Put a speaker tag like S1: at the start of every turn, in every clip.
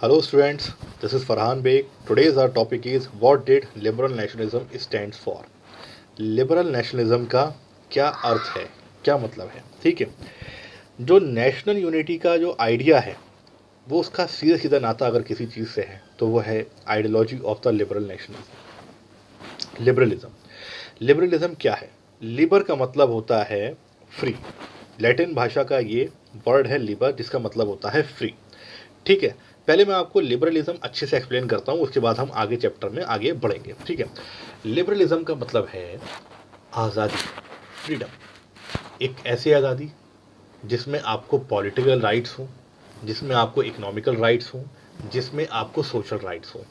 S1: Hello students, this is Farhan Beg. Today's our topic is what did liberal nationalism stands for. Liberal nationalism का क्या अर्थ है, क्या मतलब है? ठीक है, जो नेशनल यूनिटी का जो आइडिया है वो उसका सीधा सीधा नाता अगर किसी चीज़ से है तो वो है ideology of the liberal nationalism. Liberalism क्या है? लिबर का मतलब होता है फ्री। लैटिन भाषा का ये वर्ड है लिबर, जिसका मतलब होता है फ्री। ठीक है, पहले मैं आपको लिबरलिज्म अच्छे से एक्सप्लेन करता हूँ, उसके बाद हम आगे चैप्टर में आगे बढ़ेंगे। ठीक है, लिबरलिज्म का मतलब है आज़ादी, फ्रीडम। एक ऐसी आज़ादी जिसमें आपको पॉलिटिकल राइट्स हों, जिसमें आपको इकोनॉमिकल राइट्स हों, जिसमें आपको सोशल राइट्स हों।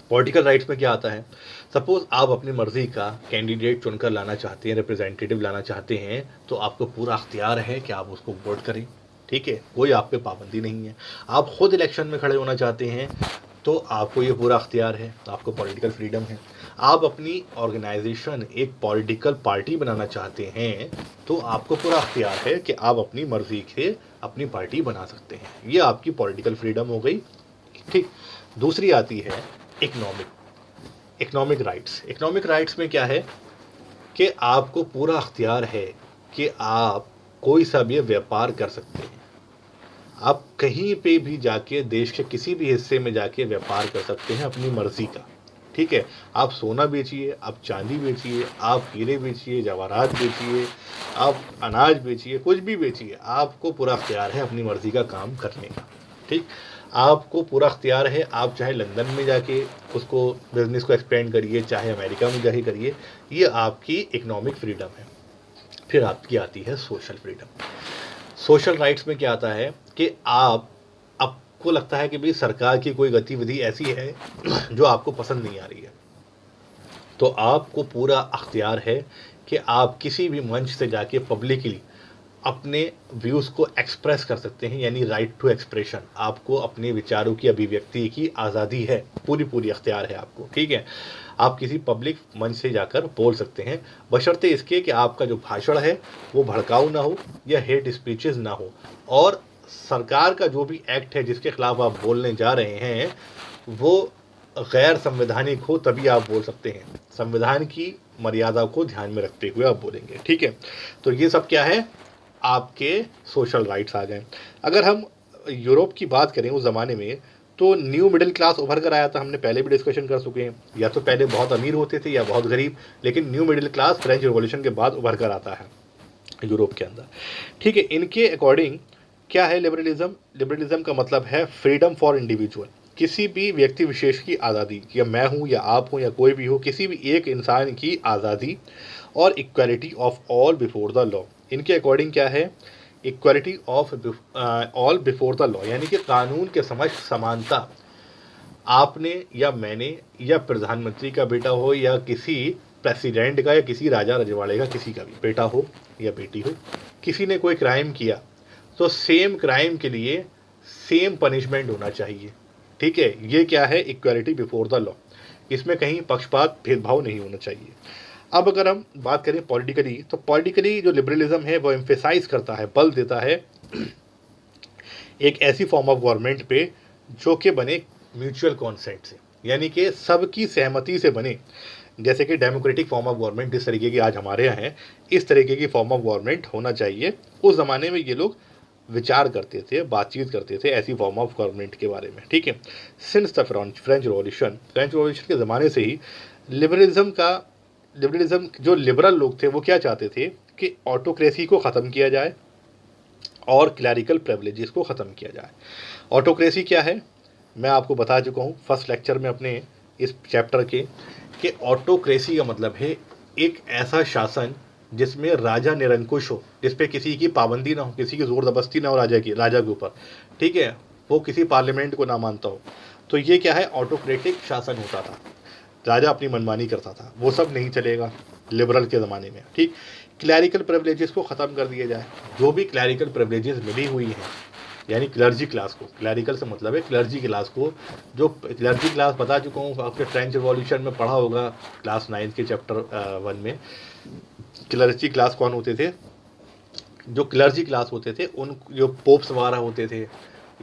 S1: पॉलिटिकल राइट्स में क्या आता है? सपोज आप अपनी मर्जी का कैंडिडेट चुनकर लाना चाहते हैं, रिप्रेजेंटेटिव लाना चाहते हैं, तो आपको पूरा अख्तियार है कि आप उसको वोट करें। ठीक है, कोई आप पे पाबंदी नहीं है। आप खुद इलेक्शन में खड़े होना चाहते हैं तो आपको ये पूरा अख्तियार है, आपको पॉलिटिकल फ्रीडम है। आप अपनी ऑर्गेनाइजेशन एक पॉलिटिकल पार्टी बनाना चाहते हैं तो आपको पूरा अख्तियार है कि आप अपनी मर्जी से अपनी पार्टी बना सकते हैं। ये आपकी पॉलिटिकल फ्रीडम हो गई। ठीक, दूसरी आती है इकोनॉमिक राइट्स। इकोनॉमिक राइट्स में क्या है कि आपको पूरा अख्तियार है कि आप कोई सा भी व्यापार कर सकते हैं। आप कहीं पे भी जाके देश के किसी भी हिस्से में जाके व्यापार कर सकते हैं अपनी मर्जी का। ठीक है, आप सोना बेचिए, आप चांदी बेचिए, आप हीरे बेचिए, जवाहरात बेचिए, आप अनाज बेचिए, कुछ भी बेचिए, आपको पूरा अख्तियार है अपनी मर्जी का काम करने का। ठीक, आपको पूरा अख्तियार है, आप चाहे लंदन में जाके उसको बिजनेस को एक्सपेंड करिए, चाहे अमेरिका में जाके करिए, ये आपकी इकोनॉमिक फ्रीडम है। फिर आपकी आती है सोशल फ्रीडम। सोशल राइट्स में क्या आता है कि आपको लगता है कि भाई सरकार की कोई गतिविधि ऐसी है जो आपको पसंद नहीं आ रही है, तो आपको पूरा अख्तियार है कि आप किसी भी मंच से जाके पब्लिकली अपने व्यूज़ को एक्सप्रेस कर सकते हैं, यानी राइट टू एक्सप्रेशन। आपको अपने विचारों की अभिव्यक्ति की आज़ादी है, पूरी पूरी अख्तियार है आपको। ठीक है, आप किसी पब्लिक मंच से जाकर बोल सकते हैं, बशर्ते इसके कि आपका जो भाषण है वो भड़काऊ ना हो या हेट स्पीचेस ना हो, और सरकार का जो भी एक्ट है जिसके खिलाफ आप बोलने जा रहे हैं वो गैर संवैधानिक हो, तभी आप बोल सकते हैं। संविधान की मर्यादा को ध्यान में रखते हुए आप बोलेंगे। ठीक है, तो ये सब क्या है, आपके सोशल राइट्स आ गए। अगर हम यूरोप की बात करें उस ज़माने में, तो न्यू मिडिल क्लास उभर कर आया था। हमने पहले भी डिस्कशन कर चुके हैं, या तो पहले बहुत अमीर होते थे या बहुत गरीब, लेकिन new middle class French revolution के बाद उभर कर आता है यूरोप के अंदर। ठीक है, इनके अकॉर्डिंग क्या है लिबरलिज्म? लिबरलिज्म का मतलब है फ्रीडम फॉर इंडिविजुअल, किसी भी व्यक्ति विशेष की आज़ादी, या मैं हूँ या आप हो या कोई भी हो, किसी भी एक इंसान की आज़ादी, और equality of all before the law. इनके अकॉर्डिंग क्या है? Equality of all before the law, यानी कि कानून के समक्ष समानता। आपने या मैंने या प्रधानमंत्री का बेटा हो या किसी प्रेसिडेंट का या किसी राजा रजवाड़े का किसी का भी बेटा हो या बेटी हो, किसी ने कोई क्राइम किया तो सेम क्राइम के लिए सेम पनिशमेंट होना चाहिए। ठीक है, ये क्या है? Equality before the law. इसमें कहीं पक्षपात भेदभाव नहीं होना चाहिए। अब अगर हम बात करें पॉलिटिकली, तो पॉलिटिकली जो लिबरलिज्म है वो एम्फेसाइज करता है, बल देता है एक ऐसी फॉर्म ऑफ गवर्नमेंट पे जो कि बने म्यूचुअल कॉन्सेंट से, यानी कि सबकी सहमति से बने। जैसे कि डेमोक्रेटिक फॉर्म ऑफ गवर्नमेंट जिस तरीके की आज हमारे यहाँ है, इस तरीके की फॉर्म ऑफ गवर्नमेंट होना चाहिए। उस ज़माने में ये लोग विचार करते थे, बातचीत करते थे ऐसी फॉर्म ऑफ गवर्नमेंट के बारे में। ठीक है, सिंस द फ्रेंच रिवॉल्यूशन के ज़माने से ही लिबरलिज्म जो लिबरल लोग थे वो क्या चाहते थे कि ऑटोक्रेसी को ख़त्म किया जाए और क्लैरिकल प्रिविलेजेस को ख़त्म किया जाए। ऑटोक्रेसी क्या है? मैं आपको बता चुका हूँ फर्स्ट लेक्चर में अपने इस चैप्टर के, कि ऑटोक्रेसी का मतलब है एक ऐसा शासन जिसमें राजा निरंकुश हो, जिस पे किसी की पाबंदी ना हो, किसी की जोर जबरदस्ती ना हो राजा के ऊपर। ठीक है, वो किसी पार्लियामेंट को ना मानता हो। तो ये क्या है? ऑटोक्रेटिक शासन होता था, राजा अपनी मनमानी करता था। वो सब नहीं चलेगा लिबरल के ज़माने में। ठीक, क्लैरिकल प्रिविलेजेस को ख़त्म कर दिया जाए। जो भी क्लैरिकल प्रिविलेजेस मिली हुई हैं, यानी क्लर्जी क्लास को, क्लैरिकल से मतलब है क्लर्जी क्लास को, जो क्लर्जी क्लास बता चुका हूँ आपके फ्रेंच रिवॉल्यूशन में पढ़ा होगा क्लास 9 के चैप्टर 1 में। क्लर्जी क्लास कौन होते थे? जो क्लर्जी क्लास होते थे, उन जो पोप्स वगैरह होते थे,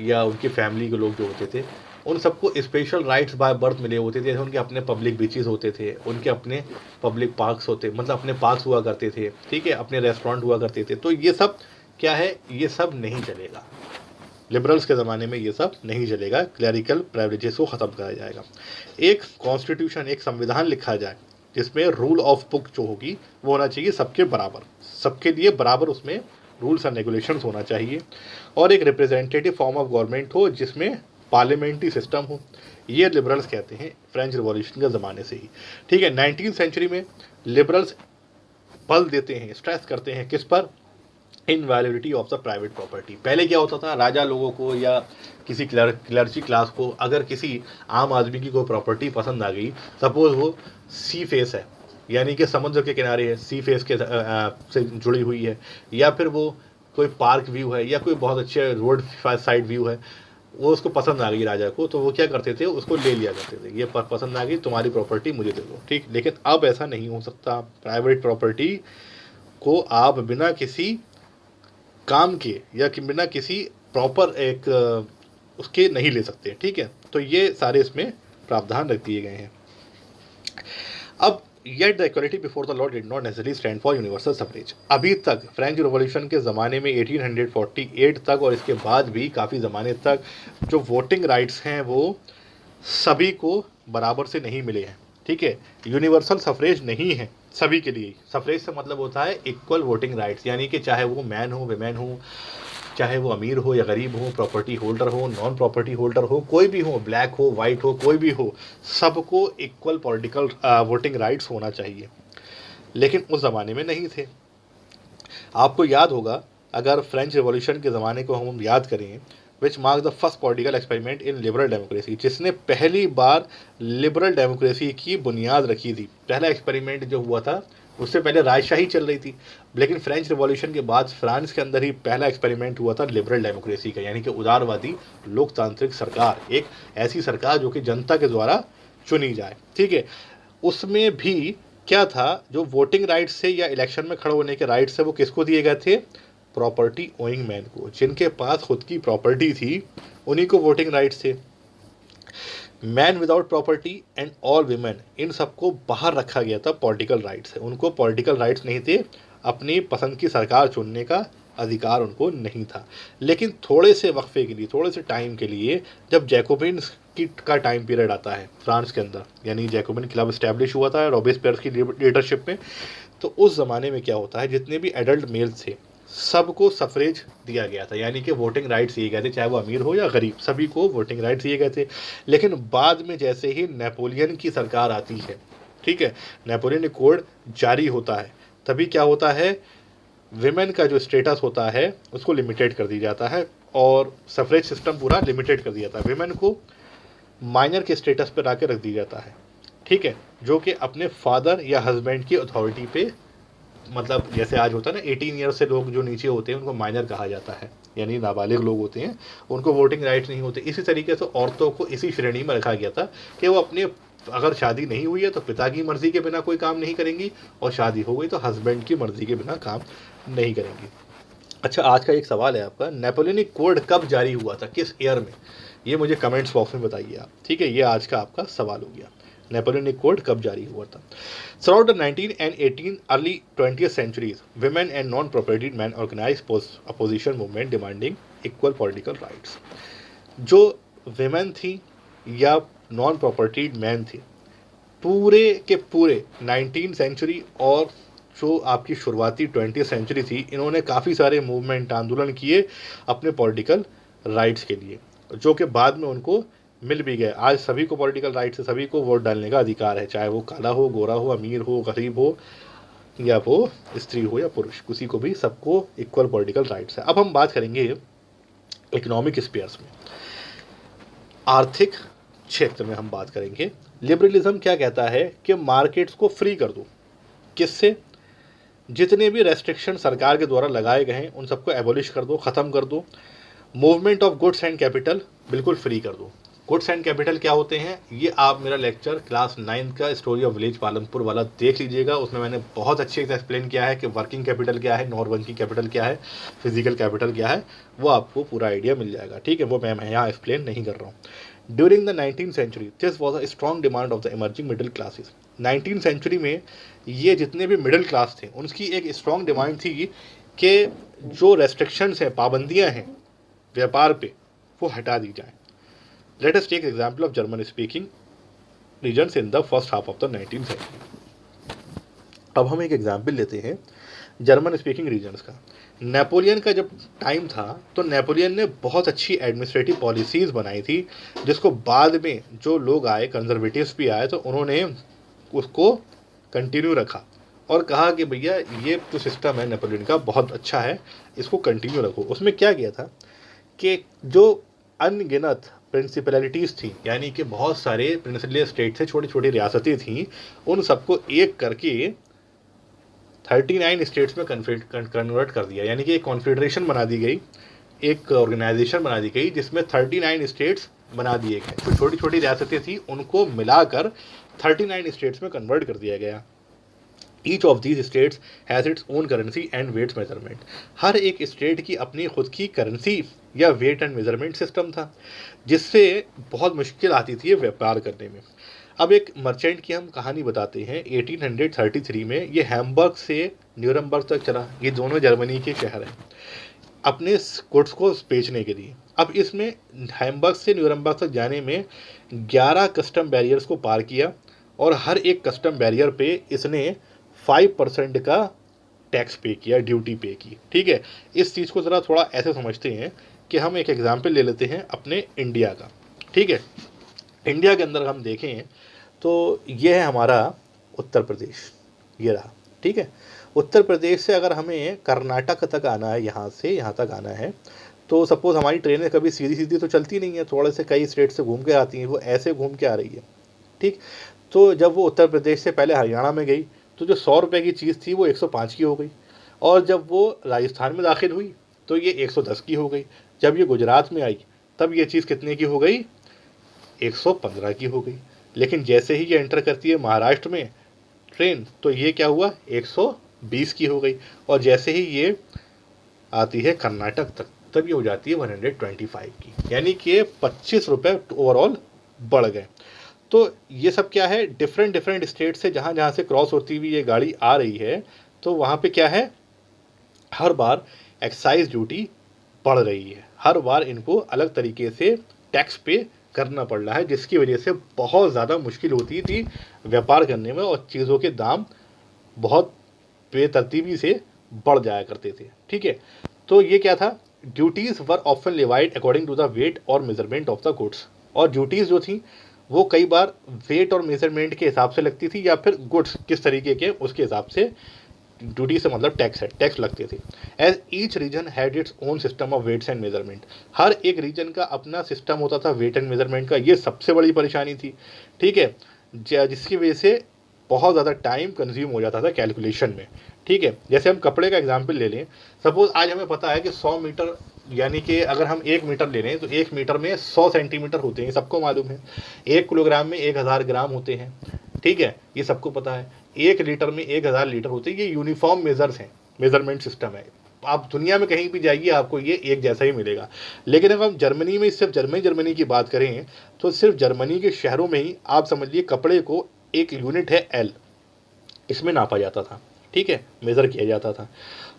S1: या उनकी फैमिली के लोग जो होते थे, उन सबको स्पेशल राइट्स बाय बर्थ मिले होते थे। जैसे उनके अपने पब्लिक बीचेस होते थे, उनके अपने पब्लिक पार्क्स होते, मतलब अपने पार्क्स हुआ करते थे, ठीक है, अपने रेस्टोरेंट हुआ करते थे। तो ये सब क्या है, ये सब नहीं चलेगा। लिबरल्स के ज़माने में ये सब नहीं चलेगा, क्लरिकल प्रिविलेजेस को ख़त्म करा जाएगा। एक कॉन्स्टिट्यूशन, एक संविधान लिखा जाए जिसमें रूल ऑफ बुक जो होगी वो होना चाहिए सबके बराबर, सबके लिए बराबर उसमें रूल्स एंड रेगुलेशंस होना चाहिए। और एक रिप्रेजेंटेटिव फॉर्म ऑफ गवर्नमेंट हो जिसमें पार्लियामेंट्री सिस्टम हो। ये लिबरल्स कहते हैं फ्रेंच रिवॉल्यूशन के ज़माने से ही, ठीक है। 19वीं सेंचुरी में लिबरल्स बल देते हैं, स्ट्रेस करते हैं किस पर, इनवैलिडिटी ऑफ द प्राइवेट प्रॉपर्टी। पहले क्या होता था, राजा लोगों को या किसी क्लर्जी क्लास को अगर किसी आम आदमी की कोई प्रॉपर्टी पसंद आ गई, सपोज वो सी फेस है, यानी कि समुद्र के किनारे है, सी फेस के से जुड़ी हुई है, या फिर वो कोई पार्क व्यू है, या कोई बहुत अच्छे रोड साइड व्यू है, वो उसको पसंद आ गई राजा को, तो वो क्या करते थे, उसको ले लिया करते थे। ये पसंद आ गई, तुम्हारी प्रॉपर्टी मुझे दे दो, ठीक। लेकिन अब ऐसा नहीं हो सकता। प्राइवेट प्रॉपर्टी को आप बिना किसी काम के या कि बिना किसी प्रॉपर एक उसके नहीं ले सकते, ठीक है। तो ये सारे इसमें प्रावधान रख दिए गए हैं। अब yet the equality before the law did not necessarily stand for universal suffrage. अभी तक फ्रेंच रिवॉल्यूशन के ज़माने में 1848 तक और इसके बाद भी काफ़ी ज़माने तक जो वोटिंग राइट्स हैं वो सभी को बराबर से नहीं मिले हैं, ठीक है। यूनिवर्सल सफरेज नहीं है सभी के लिए। सफरेज से मतलब होता है इक्वल वोटिंग राइट्स, यानी कि चाहे वो मैन हो, वेमेन हो, चाहे वो अमीर हो या गरीब हो, प्रॉपर्टी होल्डर हो, नॉन प्रॉपर्टी होल्डर हो, कोई भी हो, ब्लैक हो, वाइट हो, कोई भी हो, सबको इक्वल पॉलिटिकल वोटिंग राइट्स होना चाहिए। लेकिन उस ज़माने में नहीं थे। आपको याद होगा, अगर फ्रेंच रिवॉल्यूशन के ज़माने को हम याद करें, which mark the first political experiment in liberal democracy, जिसने पहली बार लिबरल डेमोक्रेसी की बुनियाद रखी थी। पहला एक्सपेरिमेंट जो हुआ था, उससे पहले राजशाही चल रही थी, लेकिन फ्रेंच रिवॉल्यूशन के बाद फ्रांस के अंदर ही पहला एक्सपेरिमेंट हुआ था लिबरल डेमोक्रेसी का, यानी कि उदारवादी लोकतांत्रिक सरकार, एक ऐसी सरकार जो कि जनता के द्वारा चुनी जाए, ठीक है। उसमें भी क्या था, जो वोटिंग राइट्स थे या इलेक्शन में खड़े होने के राइट्स थे वो किसको दिए गए थे, प्रॉपर्टी ओइंग मैन को। जिनके पास खुद की प्रॉपर्टी थी उन्हीं को वोटिंग राइट्स थे। Man without property and all women, इन सबको बाहर रखा गया था पॉलिटिकल राइट्स है। उनको पॉलिटिकल राइट्स नहीं थे, अपनी पसंद की सरकार चुनने का अधिकार उनको नहीं था। लेकिन थोड़े से वक्फे के लिए, थोड़े से टाइम के लिए, जब जैकोबिन्स का टाइम पीरियड आता है फ्रांस के अंदर, यानी जैकोबिन क्लब इस्टेब्लिश हुआ था रॉबेस्पियर की लीडरशिप में, तो उस ज़माने में क्या होता है, जितने भी एडल्ट मेल्स थे सबको सफरेज दिया गया था, यानी कि वोटिंग राइट्स दिए गए थे, चाहे वो अमीर हो या गरीब, सभी को वोटिंग राइट्स दिए गए थे। लेकिन बाद में जैसे ही नेपोलियन की सरकार आती है, ठीक है, नेपोलियन कोड जारी होता है, तभी क्या होता है, विमेन का जो स्टेटस होता है उसको लिमिटेड कर दिया जाता है और सफरेज सिस्टम पूरा लिमिटेड कर दिया जाता है। विमेन को माइनर के स्टेटस पर आकर रख दिया जाता है, ठीक है, जो कि अपने फादर या हस्बैंड की अथॉरिटी पे, मतलब जैसे आज होता है ना 18 ईयर से लोग जो नीचे होते हैं उनको माइनर कहा जाता है, यानी नाबालिग लोग होते हैं, उनको वोटिंग राइट्स नहीं होते। इसी तरीके से औरतों को इसी श्रेणी में रखा गया था कि वो अपने, अगर शादी नहीं हुई है तो पिता की मर्जी के बिना कोई काम नहीं करेंगी, और शादी हो गई तो हस्बैंड की मर्जी के बिना काम नहीं करेंगी। अच्छा, आज का एक सवाल है आपका, नेपोलियनिक कोड कब जारी हुआ था, किस ईयर में, ये मुझे कमेंट्स बॉक्स में बताइए आप, ठीक है। ये आज का आपका सवाल हो गया, नेपोलियनिक कोड कब जारी हुआ था। Through the 19 and 18 early 20th centuries, women and non-propertied men organized opposition movement demanding equal political rights। जो विमेन थी या नॉन प्रॉपर्टीड मैन थे, पूरे के पूरे 19th सेंचुरी और जो आपकी शुरुआती 20th सेंचुरी थी, इन्होंने काफ़ी सारे मूवमेंट, आंदोलन किए अपने पॉलिटिकल राइट्स के लिए, जो कि बाद में उनको मिल भी गए। आज सभी को पॉलिटिकल राइट्स है, सभी को वोट डालने का अधिकार है, चाहे वो काला हो, गोरा हो, अमीर हो, गरीब हो, या वो स्त्री हो या पुरुष, किसी को भी, सबको इक्वल पॉलिटिकल राइट्स है। अब हम बात करेंगे इकोनॉमिक स्पेयर्स में, आर्थिक क्षेत्र में हम बात करेंगे। लिबरलिज्म क्या कहता है कि मार्केट्स को फ्री कर दो, किससे, जितने भी रेस्ट्रिक्शन सरकार के द्वारा लगाए गए हैं उन सबको एबॉलिश कर दो, ख़त्म कर दो। Movement of goods and capital बिल्कुल फ्री कर दो, गुड्स एंड कैपिटल क्या होते हैं, ये आप मेरा लेक्चर क्लास 9 का स्टोरी ऑफ विलेज पालनपुर वाला देख लीजिएगा, उसमें मैंने बहुत अच्छे से एक्सप्लेन किया है कि वर्किंग कैपिटल क्या है, नॉन वर्किंग कैपिटल क्या है, फिजिकल कैपिटल क्या है, वो आपको पूरा आइडिया मिल जाएगा। ठीक है, वो मैं यहाँ एक्सप्लेन नहीं कर रहा हूँ। During the 19th century this was a strong demand of the emerging middle classes. 19th century में ये जितने भी मिडिल क्लास थे उनकी एक स्ट्रॉन्ग डिमांड थी कि जो रेस्ट्रिक्शंस हैं, पाबंदियाँ हैं व्यापार पे, वो हटा दी जाए। Let us take example of German speaking regions in the first half of the 19th century. अब हम एक एग्जाम्पल लेते हैं जर्मन स्पीकिंग रीजन्स का। नेपोलियन का जब टाइम था तो नेपोलियन ने बहुत अच्छी एडमिनिस्ट्रेटिव पॉलिसीज़ बनाई थी, जिसको बाद में जो लोग आए, कंजर्वेटिव्स भी आए, तो उन्होंने उसको कंटिन्यू रखा और कहा कि भैया ये जो सिस्टम है नेपोलियन का बहुत अच्छा है, इसको कंटिन्यू रखो। उसमें क्या किया था कि जो अनगिनत प्रिंसिपलिटीज़ थी, यानी कि बहुत सारे प्रिंसिपल स्टेट थे, छोटी छोटी रियासतें थीं, उन सबको एक करके 39 स्टेट्स में कन्वर्ट कर दिया। यानी कि एक कॉन्फेडरेशन बना दी गई, एक ऑर्गेनाइजेशन बना दी गई जिसमें 39 स्टेट्स बना दिए गए। जो छोटी छोटी रियासतें थी उनको मिलाकर 39 स्टेट्स में कन्वर्ट कर दिया गया। Each of these states has its own currency and weights measurement. हर एक स्टेट की अपनी खुद की करेंसी या वेट एंड मेजरमेंट सिस्टम था, जिससे बहुत मुश्किल आती थी व्यापार करने में। अब एक मर्चेंट की हम कहानी बताते हैं। 1833 में ये हैम्बर्ग से न्यूरमबर्ग तक चला। ये दोनों जर्मनी के शहर हैं, अपने गुड्स को बेचने के लिए। अब इसमें हैम्बर्ग से न्यूरमबर्ग तक जाने में 11 कस्टम बैरियर्स को पार किया और हर एक कस्टम बैरियर पे इसने 5% का टैक्स पे किया, ड्यूटी पे की। ठीक है, इस चीज़ को ज़रा थोड़ा ऐसे समझते हैं कि हम एक एग्जाम्पल ले लेते हैं अपने इंडिया का। ठीक है, इंडिया के अंदर हम देखें तो ये है हमारा उत्तर प्रदेश, ये रहा। ठीक है, उत्तर प्रदेश से अगर हमें कर्नाटक तक आना है, यहाँ से यहाँ तक आना है, तो सपोज़ हमारी ट्रेनें कभी सीधी सीधी तो चलती नहीं है, थोड़े से कई स्टेट से घूम के आती हैं, वो ऐसे घूम के आ रही है। ठीक, तो जब वो उत्तर प्रदेश से पहले हरियाणा में गई तो जो 100 रुपये की चीज़ थी वो 105 की हो गई, और जब वो राजस्थान में दाखिल हुई तो ये 110 की हो गई। जब ये गुजरात में आई तब ये चीज़ कितने की हो गई, 115 की हो गई। लेकिन जैसे ही ये एंटर करती है महाराष्ट्र में ट्रेन, तो ये क्या हुआ, 120 की हो गई। और जैसे ही ये आती है कर्नाटक तक तब ये हो जाती है 125 की, यानी कि 25 रुपये ओवरऑल बढ़ गए। तो ये सब क्या है, डिफरेंट स्टेट से जहाँ जहाँ से क्रॉस होती हुई ये गाड़ी आ रही है, तो वहाँ पे क्या है, हर बार एक्साइज ड्यूटी बढ़ रही है, हर बार इनको अलग तरीके से टैक्स पे करना पड़ रहा है, जिसकी वजह से बहुत ज़्यादा मुश्किल होती थी व्यापार करने में और चीज़ों के दाम बहुत बेतरतीबी से बढ़ जाया करते थे। ठीक है, तो ये क्या था, duties were often levied according to the weight और मेजरमेंट ऑफ द गुड्स। और ड्यूटीज़ जो थी वो कई बार वेट और मेजरमेंट के हिसाब से लगती थी, या फिर गुड्स किस तरीके के उसके हिसाब से, ड्यूटी से मतलब टैक्स है, टैक्स लगते थे। As each region had its own system of weights and measurement. हर एक रीजन का अपना सिस्टम होता था वेट एंड मेजरमेंट का, ये सबसे बड़ी परेशानी थी। ठीक है, जिसकी वजह से बहुत ज़्यादा टाइम कंज्यूम हो जाता था कैलकुलेशन में। ठीक है, जैसे हम कपड़े का एग्जाम्पल ले लें, सपोज आज हमें पता है कि 100 मीटर, यानी कि अगर हम 1 मीटर ले लें तो 1 मीटर में 100 सेंटीमीटर होते हैं, सबको मालूम है। 1 किलोग्राम में 1000 ग्राम होते हैं। ठीक है, ये सबको पता है। 1 लीटर में 1000 लीटर होते हैं। ये यूनिफॉर्म मेजर्स हैं, मेजरमेंट सिस्टम है। आप दुनिया में कहीं भी जाइए आपको ये एक जैसा ही मिलेगा। लेकिन अगर हम जर्मनी में सिर्फ जर्मनी की बात करें तो सिर्फ जर्मनी के शहरों में ही आप समझिए कपड़े को एक यूनिट है एल, इसमें नापा जाता था। ठीक है, मेज़र किया जाता था।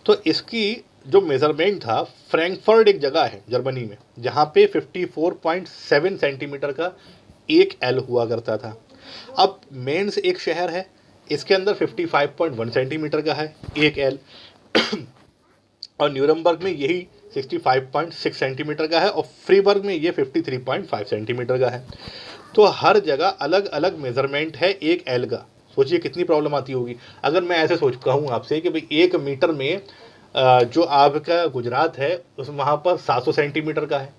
S1: तो इसकी जो मेज़रमेंट था, फ्रैंकफर्ट एक जगह है जर्मनी में जहाँ पे 54.7 सेंटीमीटर का एक एल हुआ करता था। अब मेंस एक शहर है, इसके अंदर 55.1 सेंटीमीटर का है एक एल और न्यूरमबर्ग में यही 65.6 सेंटीमीटर का है और फ्रीबर्ग में ये 53.5 सेंटीमीटर का है। तो हर जगह अलग अलग मेज़रमेंट है एक एल का। सोचिए कितनी प्रॉब्लम आती होगी। अगर मैं ऐसे सोच कहूँ आपसे कि भाई 1 मीटर में जो आपका गुजरात है उस वहाँ पर 700 सेंटीमीटर का है,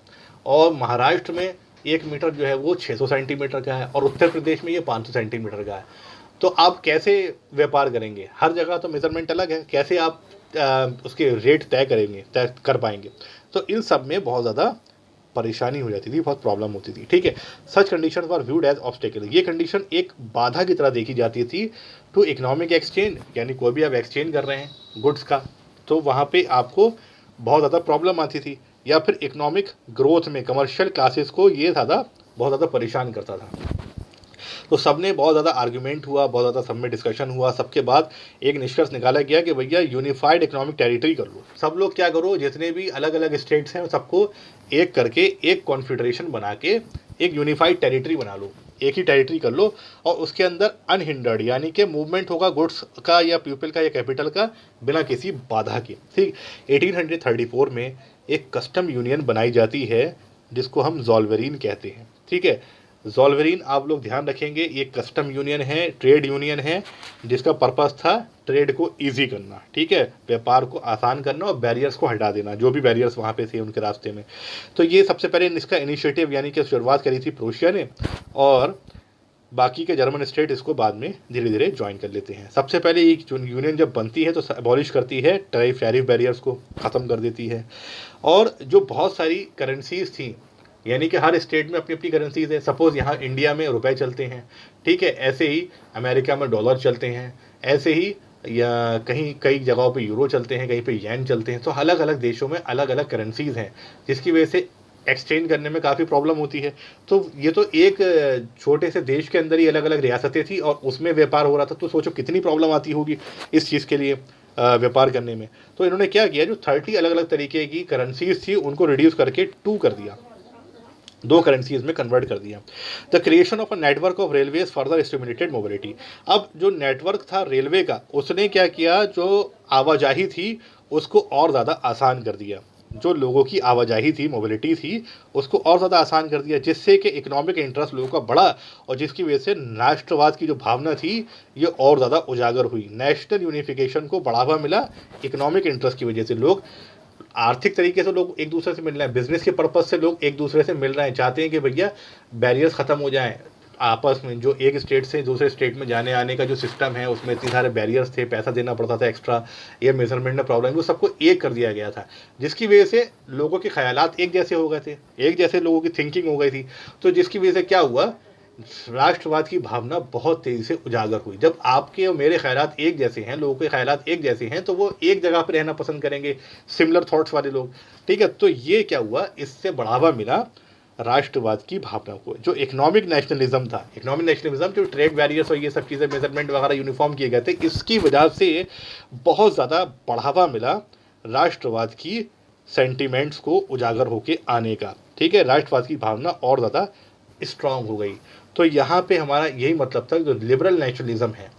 S1: और महाराष्ट्र में 1 मीटर जो है वो 600 सेंटीमीटर का है, और उत्तर प्रदेश में ये 500 सेंटीमीटर का है। तो आप कैसे व्यापार करेंगे, हर जगह तो मेज़रमेंट अलग है, कैसे आप उसके रेट तय करेंगे, तय कर पाएंगे। तो इन सब में बहुत ज़्यादा परेशानी हो जाती थी, बहुत प्रॉब्लम होती थी, ठीक है। सच कंडीशन वर व्यूड एज ऑब्स्टेकल, ये कंडीशन एक बाधा की तरह देखी जाती थी टू इकोनॉमिक एक्सचेंज, यानी कोई भी आप एक्सचेंज कर रहे हैं गुड्स का, तो वहाँ पे आपको बहुत ज़्यादा प्रॉब्लम आती थी, या फिर इकोनॉमिक ग्रोथ में कमर्शियल क्लासेस को ये ज़्यादा बहुत ज़्यादा परेशान करता था। तो सबने बहुत ज़्यादा आर्ग्यूमेंट हुआ, बहुत ज़्यादा सब में डिस्कशन हुआ, सबके बाद एक निष्कर्ष निकाला गया कि भैया यूनिफाइड इकोनॉमिक टेरिटरी कर लो, सब लोग क्या करो, जितने भी अलग अलग स्टेट्स हैं सबको एक करके एक कॉन्फेडरेशन बना के एक यूनिफाइड टेरिटरी बना लो, एक ही टेरिटरी कर लो, और उसके अंदर अनहिंडर्ड यानी कि मूवमेंट होगा गुड्स का या पीपल का या कैपिटल का बिना किसी बाधा के, ठीक। 1834 में एक कस्टम यूनियन बनाई जाती है जिसको हम ज़ॉल्वेरिन कहते हैं, ठीक है। ज़ॉल्वेरिन आप लोग ध्यान रखेंगे, ये कस्टम यूनियन है, ट्रेड यूनियन है, जिसका पर्पस था ट्रेड को इजी करना, ठीक है, व्यापार को आसान करना और बैरियर्स को हटा देना, जो भी बैरियर्स वहाँ पे थे उनके रास्ते में। तो ये सबसे पहले इसका इनिशिएटिव यानी कि शुरुआत करी थी प्रोशिया ने, और बाकी के जर्मन स्टेट इसको बाद में धीरे धीरे ज्वाइन कर लेते हैं। सबसे पहले ये यूनियन जब बनती है तो अबॉलिश करती है टैरिफ बैरियर्स को, ख़त्म कर देती है, और जो बहुत सारी करेंसीज थी, यानी कि हर स्टेट में अपनी अपनी करेंसीज है, सपोज़ यहाँ इंडिया में रुपए चलते हैं, ठीक है, ऐसे ही अमेरिका में डॉलर चलते हैं, ऐसे ही या कहीं कई जगहों पे यूरो चलते हैं, कहीं पे येन चलते हैं, तो अलग अलग देशों में अलग अलग करेंसीज हैं, जिसकी वजह से एक्सचेंज करने में काफ़ी प्रॉब्लम होती है। तो ये तो एक छोटे से देश के अंदर ही अलग अलग रियासतें थी और उसमें व्यापार हो रहा था, तो सोचो कितनी प्रॉब्लम आती होगी इस चीज़ के लिए व्यापार करने में। तो इन्होंने क्या किया, जो 30 अलग अलग तरीके की करेंसीज थी उनको रिड्यूस करके 2 कर दिया, 2 करेंसीज में कन्वर्ट कर दिया। The creation of a network of railways further stimulated mobility, अब जो नेटवर्क था रेलवे का उसने क्या किया, जो आवाजाही थी उसको और ज़्यादा आसान कर दिया, जो लोगों की आवाजाही थी, मोबिलिटी थी, उसको और ज़्यादा आसान कर दिया, जिससे कि इकोनॉमिक इंटरेस्ट लोगों का बढ़ा, और जिसकी वजह से राष्ट्रवाद की जो भावना थी ये और ज़्यादा उजागर हुई, नेशनल यूनिफिकेशन को बढ़ावा मिला इकोनॉमिक इंटरेस्ट की वजह से। लोग आर्थिक तरीके से लोग एक दूसरे से मिल रहे हैं, बिजनेस के पर्पज से लोग एक दूसरे से मिल रहे हैं, चाहते हैं कि भैया बैरियर्स ख़त्म हो जाएं आपस में, जो एक स्टेट से दूसरे स्टेट में जाने आने का जो सिस्टम है उसमें इतने सारे बैरियर्स थे, पैसा देना पड़ता था एक्स्ट्रा, ये मेजरमेंट में प्रॉब्लम, वो सबको एक कर दिया गया था, जिसकी वजह से लोगों के ख्यालात एक जैसे हो गए थे, एक जैसे लोगों की थिंकिंग हो गई थी। तो जिसकी वजह से क्या हुआ, राष्ट्रवाद की भावना बहुत तेज़ी से उजागर हुई। जब आपके और मेरे ख्यालात एक जैसे हैं, लोगों के ख्यालात एक जैसे हैं, तो वो एक जगह पर रहना पसंद करेंगे, सिमिलर थॉट्स वाले लोग, ठीक है। तो ये क्या हुआ, इससे बढ़ावा मिला राष्ट्रवाद की भावना को। जो इकोनॉमिक नेशनलिज्म था, इकोनॉमिक नेशनलिज्म जो ट्रेड बैरियर्स और ये सब चीज़ें मेजरमेंट वगैरह यूनिफॉर्म किए गए थे, इसकी वजह से बहुत ज़्यादा बढ़ावा मिला राष्ट्रवाद की सेंटिमेंट्स को उजागर होके आने का, ठीक है, राष्ट्रवाद की भावना और ज़्यादा स्ट्रांग हो गई। तो यहाँ पे हमारा यही मतलब था, जो लिबरल नेशनलिज्म है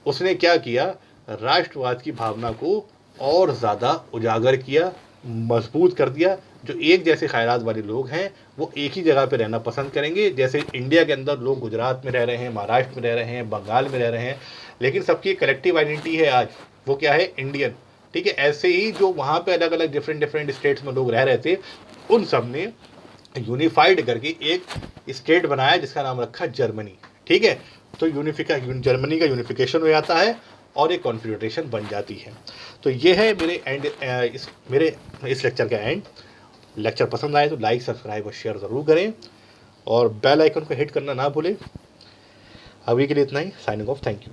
S1: उसने क्या किया, राष्ट्रवाद की भावना को और ज़्यादा उजागर किया, मजबूत कर दिया। जो एक जैसे ख्यालात वाले लोग हैं वो एक ही जगह पे रहना पसंद करेंगे, जैसे इंडिया के अंदर लोग गुजरात में रह रहे हैं, महाराष्ट्र में रह रहे हैं, बंगाल में रह रहे हैं, लेकिन सबकी कलेक्टिव आइडेंटिटी है आज, वो क्या है, इंडियन, ठीक है। ऐसे ही जो वहाँ पे अलग अलग डिफरेंट स्टेट्स में लोग रह रहे थे, उन सब ने यूनिफाइड करके एक स्टेट बनाया जिसका नाम रखा जर्मनी, ठीक है। तो जर्मनी का यूनिफिकेशन हो जाता है और एक कॉन्फेडरेशन बन जाती है। तो ये है मेरे इस लेक्चर का एंड। लेक्चर पसंद आए तो लाइक, सब्सक्राइब और शेयर ज़रूर करें, और बेल आइकन को हिट करना ना भूलें। अभी के लिए इतना ही, साइनिंग ऑफ, थैंक यू।